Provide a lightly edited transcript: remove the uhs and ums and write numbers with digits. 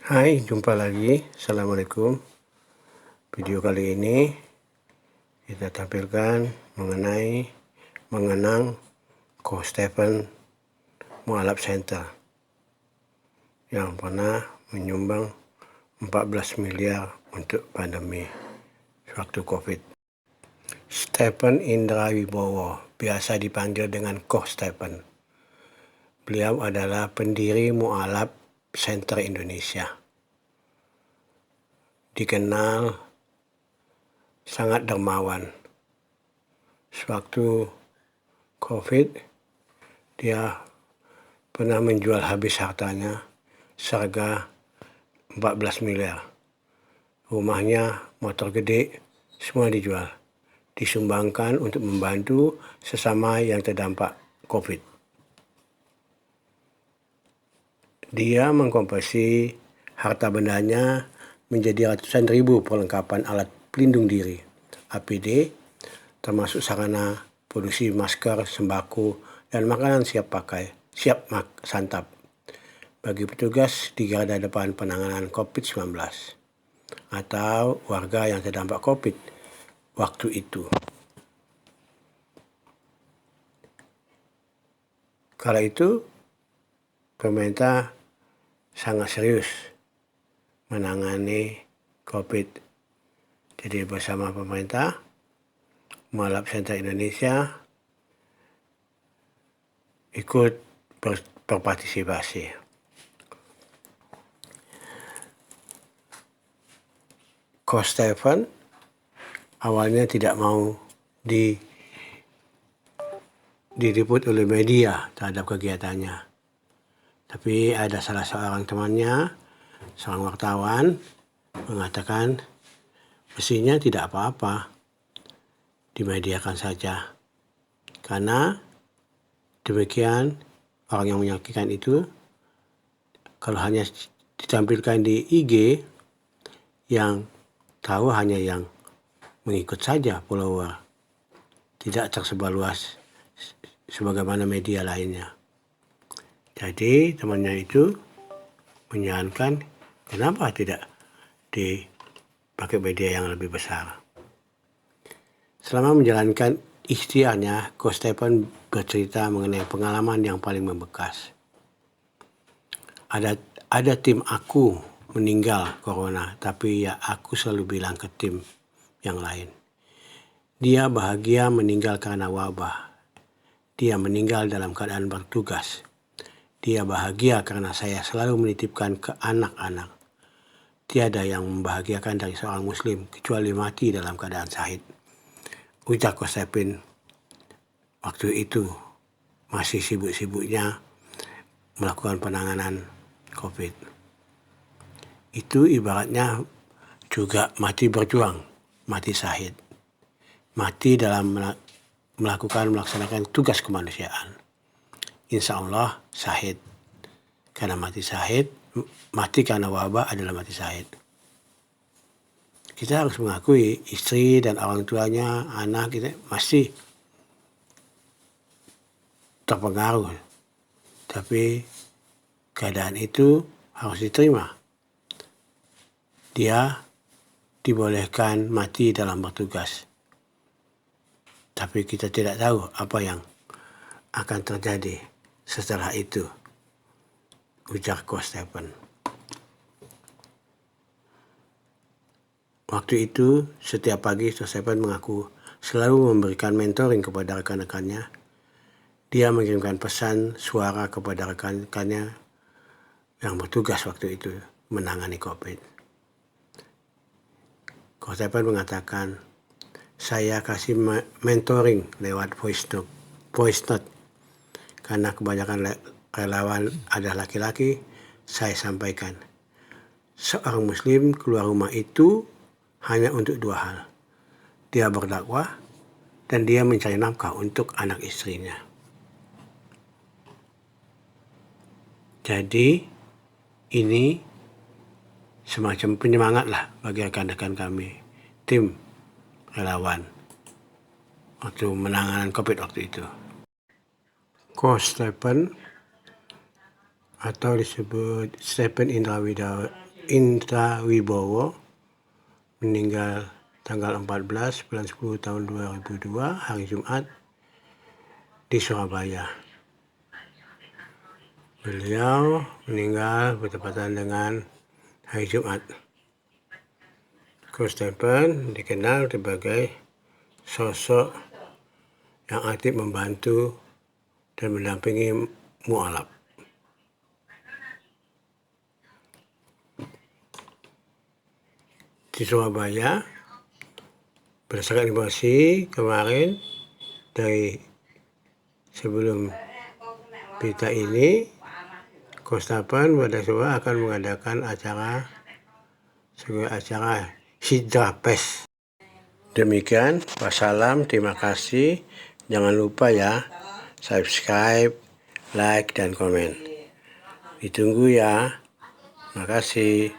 Hai, jumpa lagi. Assalamualaikum. Video kali ini kita tampilkan mengenang Coach Stephen Mualaf Center yang pernah menyumbang 14 miliar untuk pandemi waktu COVID. Stephen Indra Wibowo, biasa dipanggil dengan Coach Stephen. Beliau adalah pendiri Mualaf Center Indonesia. Dikenal sangat dermawan. Sewaktu COVID, dia pernah menjual habis hartanya seharga 14 miliar. Rumahnya, motor gede, semua dijual. Disumbangkan untuk membantu sesama yang terdampak COVID. Dia mengkonversi harta bendanya menjadi ratusan ribu perlengkapan alat pelindung diri, APD, termasuk sarana produksi masker, sembako, dan makanan siap santap bagi petugas di garda depan penanganan COVID-19 atau warga yang terdampak COVID waktu itu. Kala itu, pemerintah sangat serius menangani COVID. Jadi bersama pemerintah, Mualaf Center Indonesia ikut berpartisipasi. Coach Stephen awalnya tidak mau diliput oleh media terhadap kegiatannya. Tapi ada salah seorang temannya, seorang wartawan, mengatakan mestinya tidak apa-apa, dimediakan saja. Karena demikian orang yang menyaksikan itu, kalau hanya ditampilkan di IG, yang tahu hanya yang mengikut saja follower, tidak tersebar luas sebagaimana media lainnya. Jadi temannya itu menyarankan kenapa tidak dipakai media yang lebih besar. Selama menjalankan ikhtiarnya, Coach Stephen bercerita mengenai pengalaman yang paling membekas. Ada tim aku meninggal corona, tapi ya aku selalu bilang ke tim yang lain, dia bahagia meninggal karena wabah. Dia meninggal dalam keadaan bertugas. Dia bahagia karena saya selalu menitipkan ke anak-anak. Tiada yang membahagiakan dari seorang muslim kecuali mati dalam keadaan syahid. Ujar Coach Stephen waktu itu masih sibuk-sibuknya melakukan penanganan COVID. Itu ibaratnya juga mati berjuang, mati syahid. Mati dalam melaksanakan tugas kemanusiaan. Insya Allah syahid. Karena mati syahid, mati karena wabah adalah mati syahid. Kita harus mengakui istri dan orang tuanya, anak kita masih terpengaruh. Tapi keadaan itu harus diterima. Dia dibolehkan mati dalam bertugas. Tapi kita tidak tahu apa yang akan terjadi setelah itu, ujar Coach Stephen. Waktu itu, setiap pagi Coach Stephen mengaku selalu memberikan mentoring kepada rekan-rekannya. Dia mengirimkan pesan suara kepada rekan-rekannya yang bertugas waktu itu menangani COVID. Coach Stephen mengatakan, saya kasih mentoring lewat voice note. Karena kebanyakan relawan adalah laki-laki, saya sampaikan, seorang muslim keluar rumah itu hanya untuk dua hal. Dia berdakwah dan dia mencari nafkah untuk anak istrinya. Jadi ini semacam penyemangat lah bagi rekan-rekan kami, tim relawan waktu menanganan COVID waktu itu. Coach Stephen atau disebut Stephen Indra Indra Wibowo, meninggal tanggal 14 bulan 10 tahun 2002, hari Jumat, di Surabaya. Beliau meninggal bertepatan dengan hari Jumat. Coach Stephen dikenal sebagai sosok yang aktif membantu dan mendampingi mualaf. Di Surabaya, berdasarkan informasi kemarin dari sebelum berita ini, Konstapan pada Surabaya akan mengadakan sebagai acara Hijrah Fest. Demikian, wassalam, terima kasih. Jangan lupa ya, subscribe, like, dan komen. Ditunggu ya. Terima kasih.